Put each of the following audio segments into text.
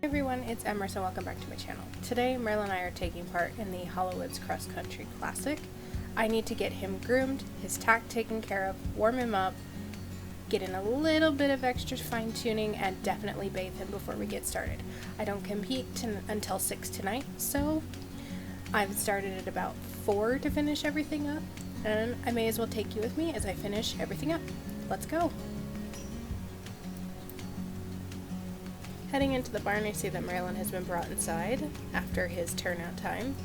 Hey everyone, it's Emerson. Welcome back to my channel. Today, Merlin and I are taking part in the Hollowoods Cross Country Classic. I need to get him groomed, his tack taken care of, warm him up, get in a little bit of extra fine tuning, and definitely bathe him before we get started. I don't compete until 6 tonight, so I've started at about 4 to finish everything up, and I may as well take you with me as I finish everything up. Let's go! Heading into the barn, I see that Merlin has been brought inside after his turnout time.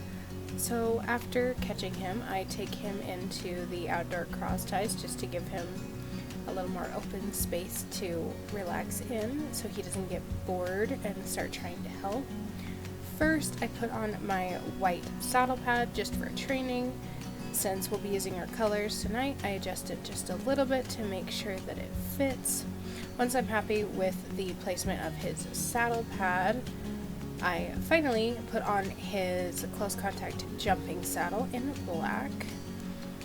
So after catching him, I take him into the outdoor cross ties just to give him a little more open space to relax in so he doesn't get bored and start trying to help. First, I put on my white saddle pad just for training. Since we'll be using our colors tonight, I adjust it just a little bit to make sure that it fits. Once I'm happy with the placement of his saddle pad, I finally put on his close contact jumping saddle in black.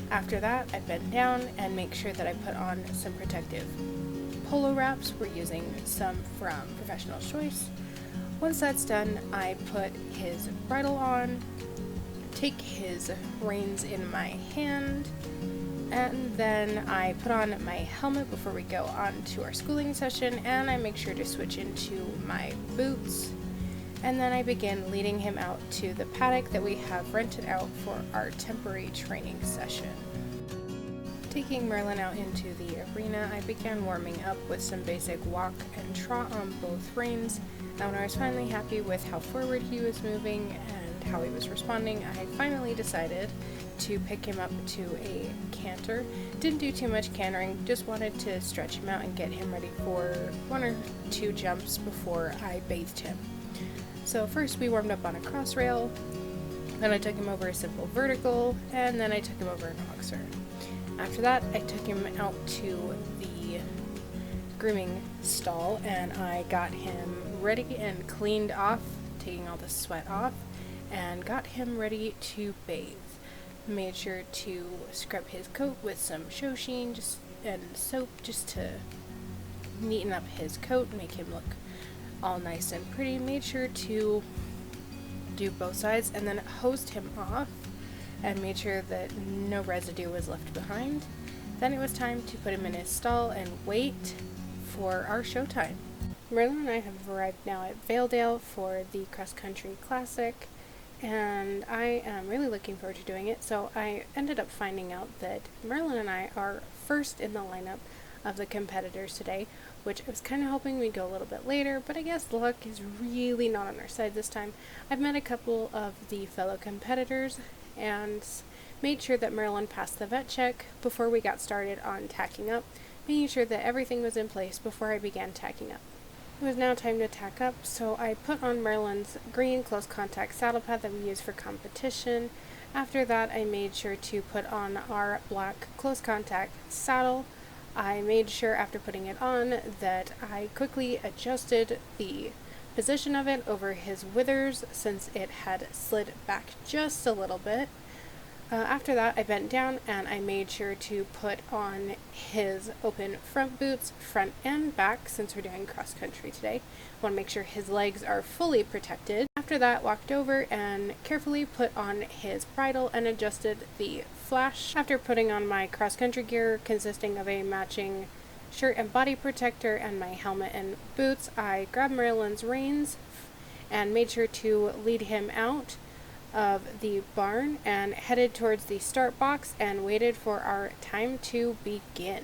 After that, I bend down and make sure that I put on some protective polo wraps. We're using some from Professional Choice. Once that's done, I put his bridle on, take his reins in my hand, and then I put on my helmet before we go on to our schooling session, and I make sure to switch into my boots. And then I begin leading him out to the paddock that we have rented out for our temporary training session. Taking Merlin out into the arena, I began warming up with some basic walk and trot on both reins. And when I was finally happy with how forward he was moving and how he was responding, I finally decided to pick him up to a canter. Didn't do too much cantering, just wanted to stretch him out and get him ready for 1 or 2 jumps before I bathed him. So first we warmed up on a cross rail, then I took him over a simple vertical, and then I took him over an oxer. After that, I took him out to the grooming stall and I got him ready and cleaned off, taking all the sweat off, and got him ready to bathe. Made sure to scrub his coat with some show sheen and soap just to neaten up his coat and make him look all nice and pretty. Made sure to do both sides and then hosed him off and made sure that no residue was left behind. Then it was time to put him in his stall and wait for our showtime. Merlin and I have arrived now at 𝑨𝒍𝒍 for the cross country classic, and I am really looking forward to doing it. So I ended up finding out that Merlin and I are first in the lineup of the competitors today, which I was kind of hoping we'd go a little bit later, but I guess luck is really not on our side this time. I've met a couple of the fellow competitors and made sure that Merlin passed the vet check before we got started on tacking up, making sure that everything was in place before I began tacking up. It was now time to tack up, so I put on Merlin's green close contact saddle pad that we use for competition. After that, I made sure to put on our black close contact saddle. I made sure after putting it on that I quickly adjusted the position of it over his withers since it had slid back just a little bit. After that, I bent down and I made sure to put on his open front boots, front and back, since we're doing cross country today. Want to make sure his legs are fully protected. After that, walked over and carefully put on his bridle and adjusted the flash. After putting on my cross country gear consisting of a matching shirt and body protector and my helmet and boots, I grabbed Merlin's reins and made sure to lead him out of the barn and headed towards the start box and waited for our time to begin.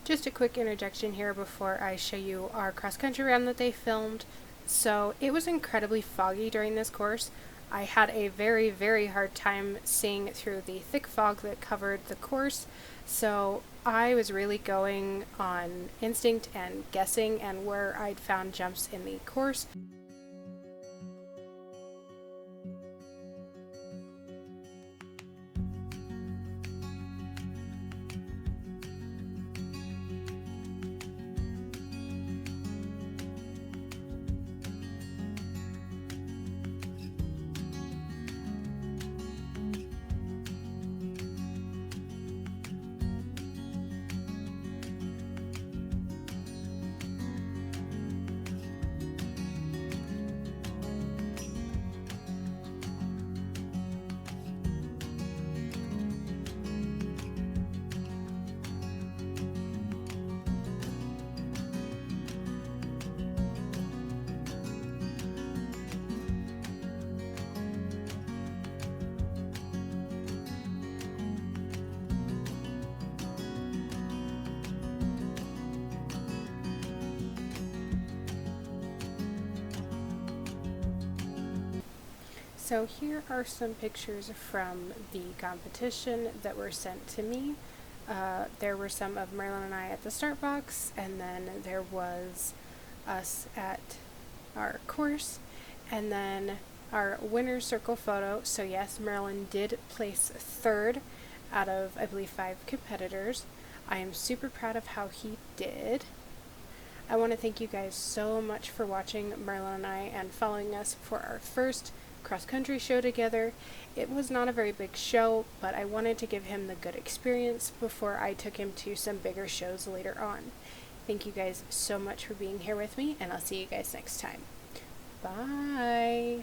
Just a quick interjection here before I show you our cross-country round that they filmed. So it was incredibly foggy during this course. I had a very, very hard time seeing through the thick fog that covered the course, so I was really going on instinct and guessing and where I'd found jumps in the course. So here are some pictures from the competition that were sent to me. There were some of Marilyn and I at the start box, and then there was us at our course, and then our winner's circle photo. So yes, Marilyn did place third out of, I believe, 5 competitors. I am super proud of how he did. I want to thank you guys so much for watching Marilyn and I and following us for our first cross-country show together. It was not a very big show, but I wanted to give him the good experience before I took him to some bigger shows later on. Thank you guys so much for being here with me, and I'll see you guys next time. Bye!